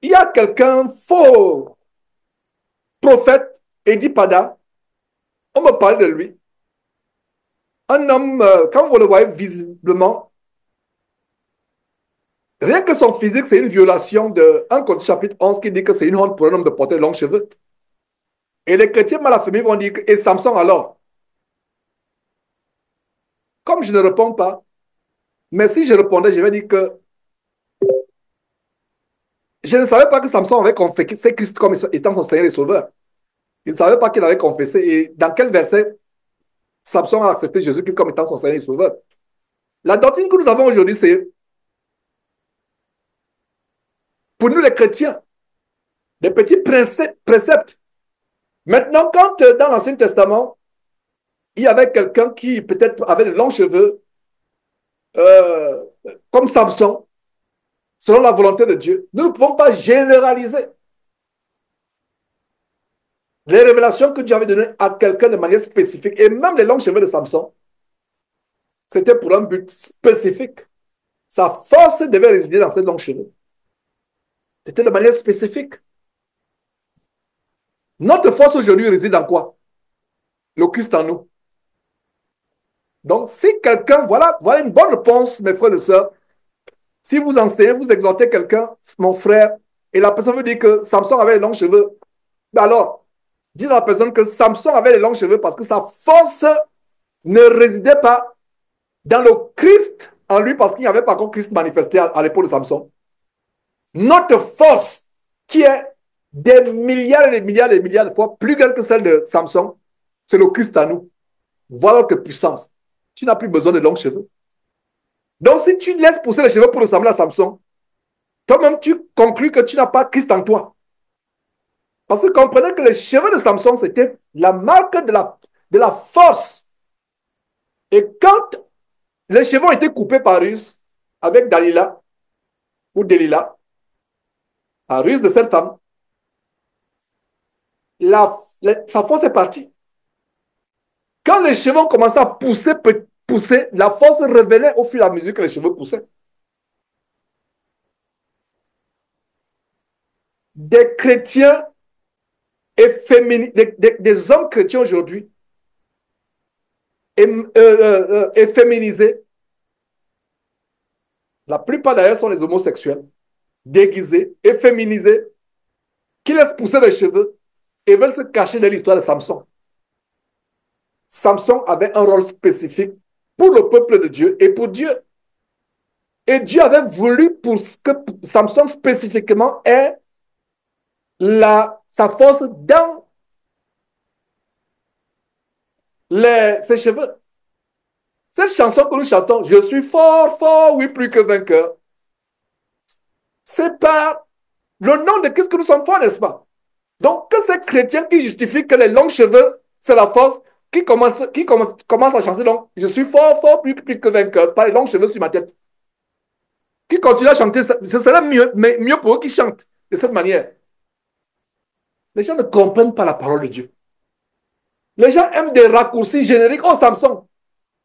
Il y a quelqu'un faux prophète, Edi Pada, on me parle de lui. Un homme, quand vous le voyez visiblement, rien que son physique, c'est une violation de 1 Corinthiens chapitre 11 qui dit que c'est une honte pour un homme de porter de longs cheveux. Et les chrétiens mal affirmés vont dire, et Samson alors? Comme je ne réponds pas, mais si je répondais, je vais dire que je ne savais pas que Samson avait confessé Christ comme étant son Seigneur et Sauveur. Il ne savait pas qu'il avait confessé. Et dans quel verset Samson a accepté Jésus-Christ comme étant son Seigneur et Sauveur? La doctrine que nous avons aujourd'hui, c'est pour nous les chrétiens, des petits préceptes. Maintenant, quand dans l'Ancien Testament, il y avait quelqu'un qui peut-être avait de longs cheveux, euh, comme Samson, selon la volonté de Dieu, nous ne pouvons pas généraliser les révélations que Dieu avait données à quelqu'un de manière spécifique. Et même les longs cheveux de Samson, c'était pour un but spécifique. Sa force devait résider dans ses longs cheveux. C'était de manière spécifique. Notre force aujourd'hui réside en quoi? Le Christ en nous. Donc, si quelqu'un, voilà une bonne réponse, mes frères et sœurs. Si vous enseignez, vous exhortez quelqu'un, mon frère, et la personne veut dire que Samson avait les longs cheveux, ben alors, dis à la personne que Samson avait les longs cheveux parce que sa force ne résidait pas dans le Christ en lui parce qu'il n'y avait pas encore Christ manifesté à l'épaule de Samson. Notre force, qui est des milliards et des milliards et des milliards de fois plus grande que celle de Samson, c'est le Christ en nous. Voilà notre puissance. Tu n'as plus besoin de longs cheveux. Donc, si tu laisses pousser les cheveux pour ressembler à Samson, toi-même, tu conclus que tu n'as pas Christ en toi. Parce que comprenez que les cheveux de Samson, c'était la marque de la force. Et quand les cheveux ont été coupés par Ruse, avec Dalila, ou Delilah, à Ruse de cette femme, sa force est partie. Quand les cheveux ont commencé à pousser, la force revenait au fur et à mesure que les cheveux poussaient. Des chrétiens des hommes chrétiens aujourd'hui, efféminisés, la plupart d'ailleurs sont les homosexuels, déguisés, efféminisés, qui laissent pousser les cheveux et veulent se cacher de l'histoire de Samson. Samson avait un rôle spécifique pour le peuple de Dieu et pour Dieu. Et Dieu avait voulu pour que Samson spécifiquement ait sa force dans ses cheveux. Cette chanson que nous chantons, je suis fort, fort, oui, plus que vainqueur, c'est par le nom de Christ que nous sommes forts, n'est-ce pas? Donc, que ces chrétiens qui justifient que les longs cheveux, c'est la force, qui commence à chanter, donc, je suis fort, fort, plus que vainqueur, par les longs cheveux sur ma tête. Qui continue à chanter, ce serait mieux, mais mieux pour eux qui chantent de cette manière. Les gens ne comprennent pas la parole de Dieu. Les gens aiment des raccourcis génériques. Oh, Samson.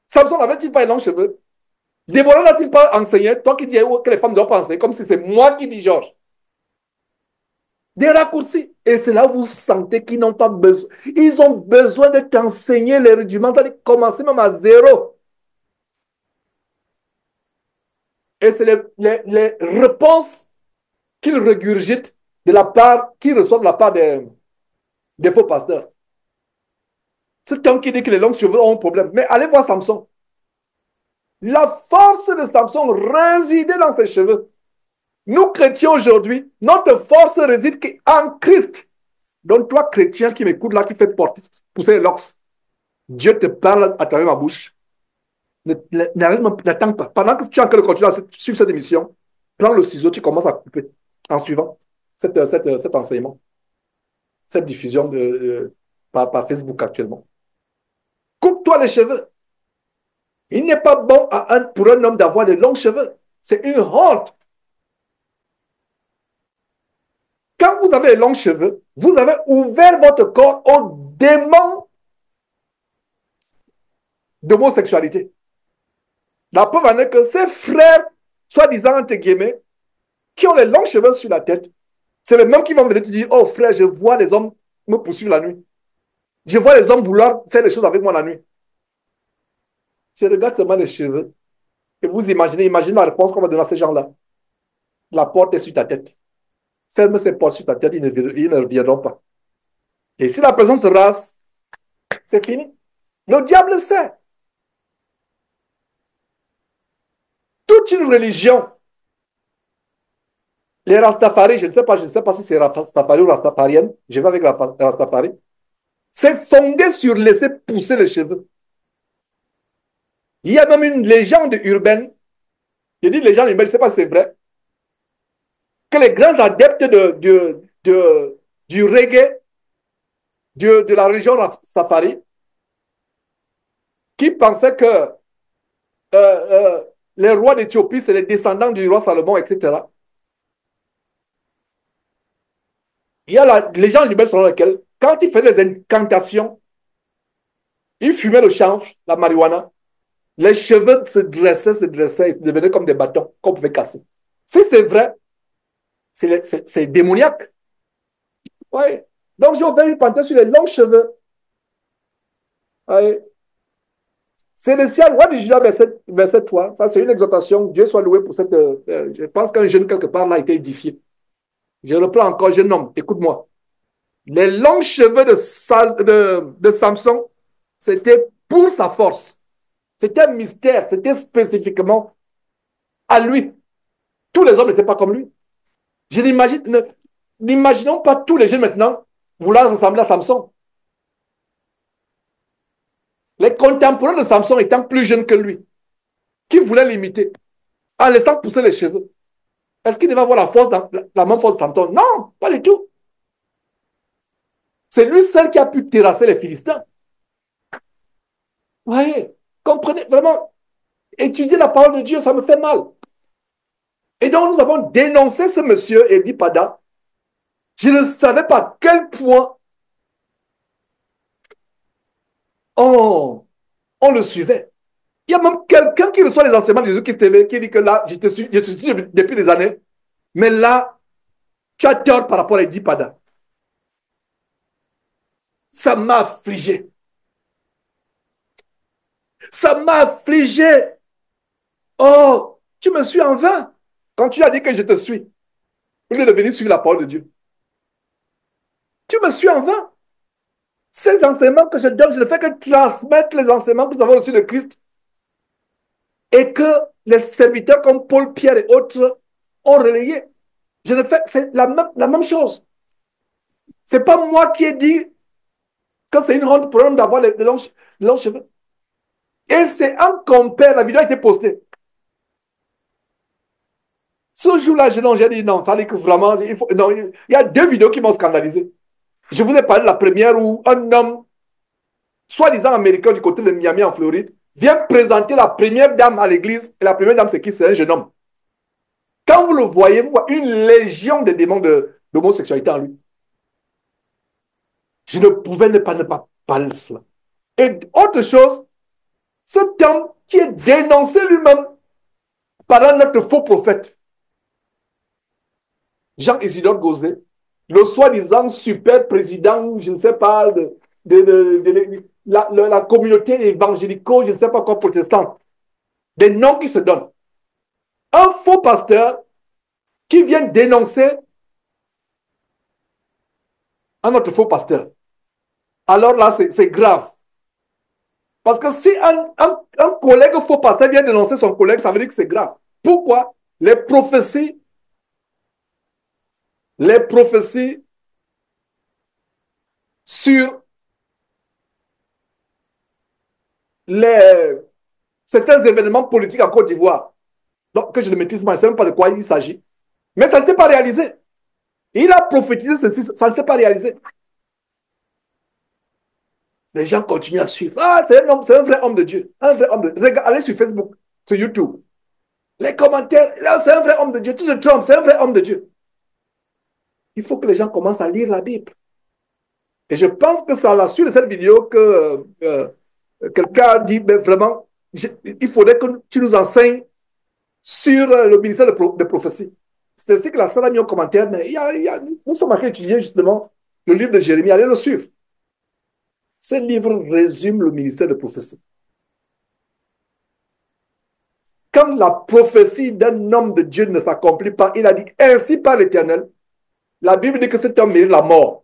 Samson n'avait-il pas les longs cheveux? Déborah n'a-t-il pas enseigné? Toi qui dis que les femmes ne doivent pas enseigner, comme si c'est moi qui dis Georges. Des raccourcis. Et c'est là où vous sentez qu'ils n'ont pas besoin. Ils ont besoin de t'enseigner les rudiments, de commencer même à zéro. Et c'est les réponses qu'ils regurgitent qu'ils reçoivent de la part des faux pasteurs. C'est homme qui dit que les longs cheveux ont un problème. Mais allez voir Samson. La force de Samson résidait dans ses cheveux. Nous, chrétiens aujourd'hui, notre force réside en Christ. Donc, toi, chrétien qui m'écoute là, qui fait pousser les locks, Dieu te parle à travers ma bouche. N'attends pas. Pendant que tu es en train de continuer à suivre cette émission, prends le ciseau, tu commences à couper en suivant cet enseignement, cette diffusion par Facebook actuellement. Coupe-toi les cheveux. Il n'est pas bon pour un homme d'avoir des longs cheveux. C'est une honte. Quand vous avez les longs cheveux, vous avez ouvert votre corps au démon d'homosexualité. La preuve en est que ces frères, soi-disant entre guillemets, qui ont les longs cheveux sur la tête, C'est les mêmes qui vont venir te dire, oh frère, je vois les hommes me poursuivre la nuit. Je vois les hommes vouloir faire des choses avec moi la nuit. Je regarde seulement les cheveux. Et vous imaginez la réponse qu'on va donner à ces gens-là. La porte est sur ta tête. Ferme ces portes sur ta tête, ils ne reviendront pas. Et si la personne se rase, c'est fini. Le diable sait. Toute une religion, les Rastafari, je ne sais pas si c'est Rastafari ou Rastafarienne, je vais avec la Rastafari, c'est fondé sur laisser pousser les cheveux. Il y a même une légende urbaine, je dis légende urbaine, je ne sais pas si c'est vrai, que les grands adeptes du reggae, de la religion Rastafari, qui pensaient que les rois d'Éthiopie, c'est les descendants du roi Salomon, etc. Il y a la légende urbaine selon laquelle, quand il faisait des incantations, il fumait le chanvre, la marijuana, les cheveux se dressaient, ils devenaient comme des bâtons qu'on pouvait casser. Si c'est vrai, c'est démoniaque. Oui. Donc, j'ai ouvert une parenthèse sur les longs cheveux. Oui. C'est le ciel, roi du Judas, verset 3. Ça, c'est une exhortation. Dieu soit loué pour cette. Je pense qu'un jeune quelque part là a été édifié. Je reprends encore, jeune homme, écoute-moi. Les longs cheveux de Samson, c'était pour sa force. C'était un mystère, c'était spécifiquement à lui. Tous les hommes n'étaient pas comme lui. Je n'imagine, n'imaginons pas tous les jeunes maintenant vouloir ressembler à Samson. Les contemporains de Samson étant plus jeunes que lui, qui voulaient l'imiter, en laissant pousser les cheveux. Est-ce qu'il va avoir la force, la même force de Samson? Non, pas du tout. C'est lui seul qui a pu terrasser les Philistins. Vous voyez, comprenez, vraiment, étudier la parole de Dieu, ça me fait mal. Et donc, nous avons dénoncé ce monsieur, Edi Pada. Je ne savais pas à quel point on le suivait. Il y a même quelqu'un qui reçoit les enseignements de Jésus-Christ TV qui dit que là, je te suis depuis des années, mais là, tu as tort par rapport à Edi Pada. Ça m'a affligé. Ça m'a affligé. Oh, tu me suis en vain. Quand tu as dit que je te suis, au lieu de venir suivre la parole de Dieu, tu me suis en vain. Ces enseignements que je donne, je ne fais que transmettre les enseignements que nous avons reçus de Christ et que les serviteurs comme Paul, Pierre et autres ont relayé. Je ne fais, c'est la même chose. Ce n'est pas moi qui ai dit que c'est une honte pour un homme d'avoir les longs cheveux. Et c'est un compère, la vidéo a été postée. Ce jour-là, j'ai dit non, ça dit que vraiment, non, il y a deux vidéos qui m'ont scandalisé. Je vous ai parlé de la première où un homme, soi-disant américain du côté de Miami en Floride, vient présenter la première dame à l'église. Et la première dame, c'est qui? C'est un jeune homme. Quand vous le voyez, vous voyez une légion de démons d'homosexualité en lui. Je ne pouvais ne pas parler de cela. Et autre chose, cet homme qui est dénoncé lui-même par notre faux prophète, Jean-Isidore Gauzet, le soi-disant super président, je ne sais pas, de la communauté évangélico, je ne sais pas quoi, protestante, des noms qui se donnent. Un faux pasteur qui vient dénoncer un autre faux pasteur. Alors là, c'est grave. Parce que si un collègue faux pasteur vient dénoncer son collègue, ça veut dire que c'est grave. Pourquoi? Les prophéties sur certains événements politiques en Côte d'Ivoire, donc que je ne maîtrise pas, je ne sais même pas de quoi il s'agit, mais ça ne s'est pas réalisé. Il a prophétisé ceci, ça ne s'est pas réalisé. Les gens continuent à suivre. Ah, c'est un vrai homme de Dieu. Un vrai homme de Dieu. Allez sur Facebook, sur YouTube. Les commentaires, c'est un vrai homme de Dieu. Tout le Trump, c'est un vrai homme de Dieu. Il faut que les gens commencent à lire la Bible. Et je pense que c'est à la suite de cette vidéo que quelqu'un a dit, mais vraiment, il faudrait que tu nous enseignes sur le ministère de prophétie. C'est ainsi que la sœur a mis un commentaire, mais nous sommes en train d'étudier justement le livre de Jérémie, allez le suivre. Ce livre résume le ministère de prophétie. Quand la prophétie d'un homme de Dieu ne s'accomplit pas, il a dit ainsi par l'Éternel. La Bible dit que cet homme mérite la mort.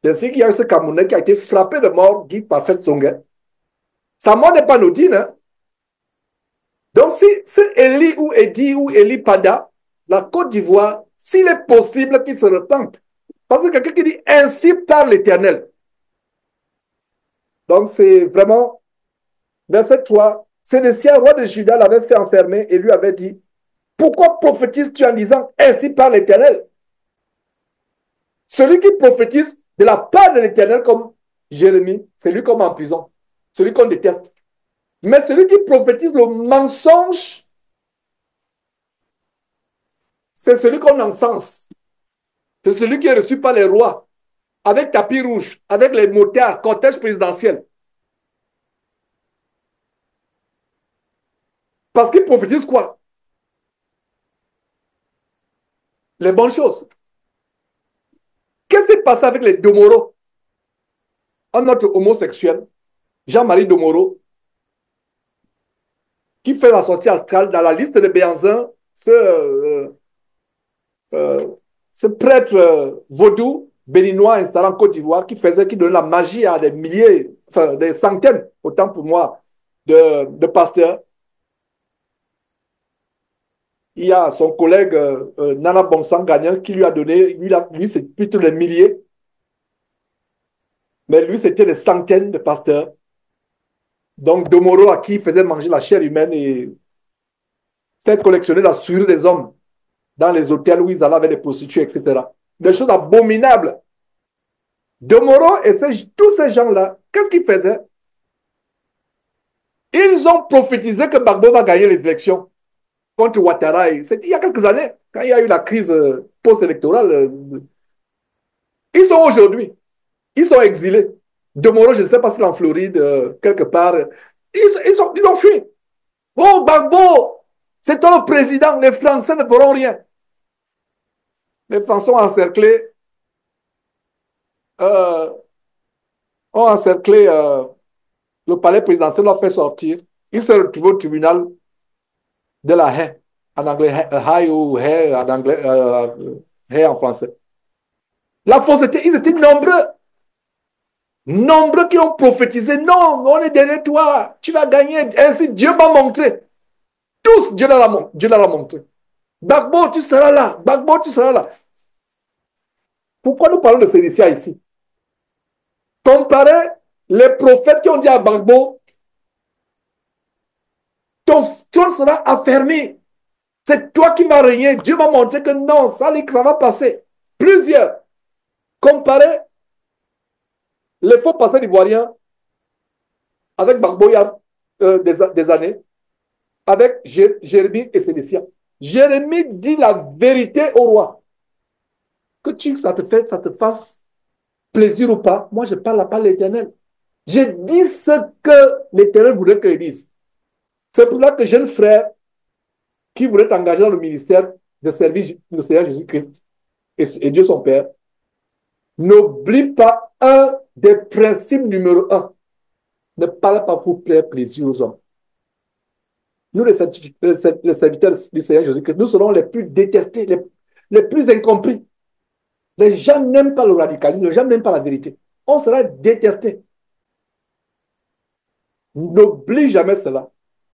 C'est ainsi qu'il y a ce Camerounais qui a été frappé de mort, Guy Parfait Songa. Sa mort n'est pas anodine. Hein? Donc, si Élie ou Edi ou Élie Pada, la Côte d'Ivoire, s'il est possible qu'il se repente. Parce que quelqu'un qui dit ainsi par l'Éternel. Donc, c'est vraiment, verset 3, Sédécia, roi de Juda, l'avait fait enfermer et lui avait dit, pourquoi prophétises-tu en disant ainsi par l'Éternel? Celui qui prophétise de la part de l'Éternel comme Jérémie, c'est lui comme en prison, celui qu'on déteste. Mais celui qui prophétise le mensonge, c'est celui qu'on encense. C'est celui qui est reçu par les rois, avec tapis rouge, avec les motards, cortège présidentiel. Parce qu'il prophétise quoi? Les bonnes choses. Qu'est-ce qui s'est passé avec les Domoro? Un autre homosexuel, Jean-Marie Domoro, qui fait la sortie astrale dans la liste de Béanzin, euh, ce prêtre vaudou béninois installé en Côte d'Ivoire qui donnait la magie à des milliers, enfin des centaines, autant pour moi, de pasteurs. Il y a son collègue Nana Bonsan Gagnon qui lui a donné, lui c'est plutôt des milliers, mais lui c'était des centaines de pasteurs. Donc Domoro à qui il faisait manger la chair humaine et faire collectionner la souillure des hommes dans les hôtels où ils allaient avec les prostituées, etc. Des choses abominables. Domoro et tous ces gens-là, qu'est-ce qu'ils faisaient? Ils ont prophétisé que Gbagbo va gagner les élections contre Ouattara. C'était il y a quelques années, quand il y a eu la crise post-électorale. Ils sont aujourd'hui, ils sont exilés. Domoro, je ne sais pas s'il est en Floride, quelque part. Ils ont fui. Oh, Gbagbo, c'est toi le président, les Français ne feront rien. Les Français euh, ont encerclé le palais présidentiel, l'ont fait sortir. Il s'est retrouvé au tribunal de la haie, en anglais, high ou haie en anglais, haie en français. La fausseté, ils étaient nombreux. Nombreux qui ont prophétisé, non, on est derrière toi, tu vas gagner. Ainsi, Dieu m'a montré. Tous, Dieu leur a montré. Gbagbo, tu seras là. Gbagbo, tu seras là. Pourquoi nous parlons de Sédécia ici? Comparez les prophètes qui ont dit à Gbagbo, ton trône sera affermi. C'est toi qui vas régner. Dieu m'a montré que non, ça va passer. Plusieurs. Comparez les faux pasteurs ivoiriens avec Gbagbo il y a des années, avec Jérémie et Sédécia. Jérémie dit la vérité au roi. Que ça te fasse plaisir ou pas, moi je parle à part l'Éternel. Je dis ce que l'Éternel voudrait que je dise. C'est pour ça que jeune frère qui voudrait t'engager dans le ministère de servir le Seigneur Jésus-Christ et Dieu son Père, n'oublie pas un des principes numéro un. Ne parle pas pour faire plaisir aux hommes. Nous, les serviteurs du Seigneur Jésus-Christ, nous serons les plus détestés, les plus incompris. Les gens n'aiment pas le radicalisme, les gens n'aiment pas la vérité. On sera détestés. N'oublie jamais cela.